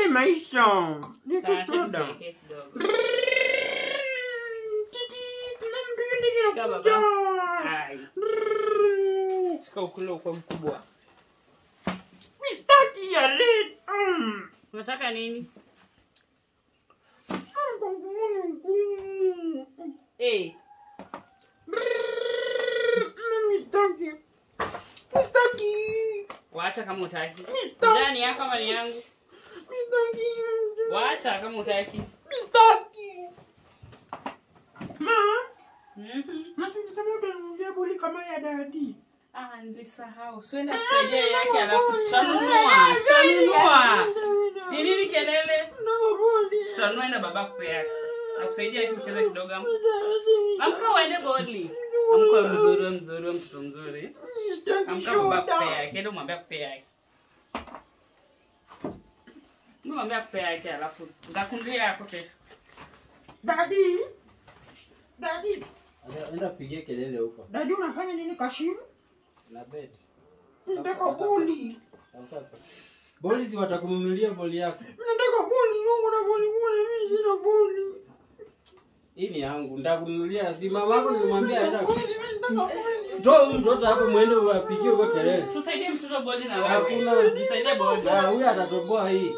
maisha. Niko soda. Shika baba. Ai. Shika ukule kwa mkubwa. Mistaki ya red. Unataka nini? Eh. Mistaki. Mistaki. Waacha kama utaki. Mistaki. Jani yako kama ni yangu. Mistaki. Waacha kama utaki. Mistaki. Ma. Nasema utanunua boli kama ya dadi. Nilisahau. Swenda kusaidia yake alafu tutanunua. Ni nini kelele? Tutanunua na baba kupe yake. Nakusaidia yake kucheza kidogo. Amka uende boli. Amka mzuri mtoto mzuri. Amka baba kupe yake. Ndio mwambia kupe yake. Ndio mwambia kupe yake alafu nitakundia yako kesho. Dadi. Enda pigie kelele huko. Dadi unafanya nini Kashim? Na bet. Nataka boli. Boli si watakununulia boli yako. Nataka boli yangu na boli mimi sina boli. Hii ni yangu. Nitakununulia si mama yako nilimwambia aenda. Nataka Mtoto hapo muende upigie huko kelele. Tusaidie mtoto boli na wewe. Hakuna nisaidie boli. Huyu atatoboa hii.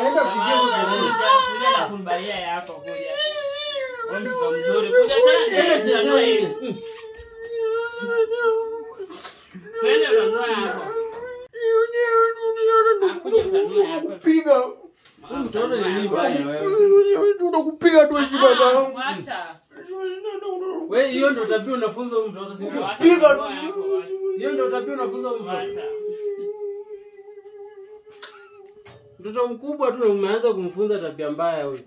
Enda pigie huko kelele. Kuja na kumbalia yako kuja. Wewe mtoto mzuri. Kuja tena. Enda cheza hivi. Twende ndoa yako. kupiga. Mtoto ni nini bwana wewe? Unakupiga tu hizi baba yangu. Acha. Wewe hiyo ndio tabia unafunza mtoto si ndio? Piga tu. Hiyo ndio tabia unafunza mtoto. Mtoto mkubwa tu umeanza kumfunza tabia mbaya huyo.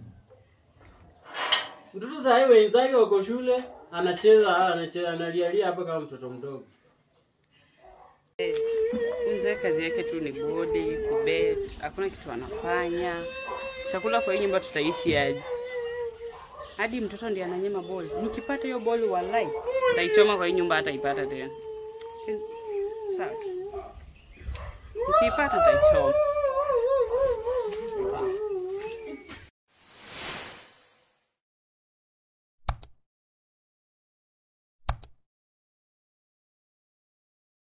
Mtoto sasa hivi wenzake wako shule, anacheza analialia hapa kama mtoto mdogo. Mzee kazi yake tu ni body, kubet, hakuna kitu anafanya. Chakula kwa hii nyumba tutaishi aje? Hadi mtoto ndiye ananyema boli. Nikipata hiyo boli wallahi, nitaichoma kwa hii nyumba hata ipata tena. Sawa. Nikipata nitaichoma.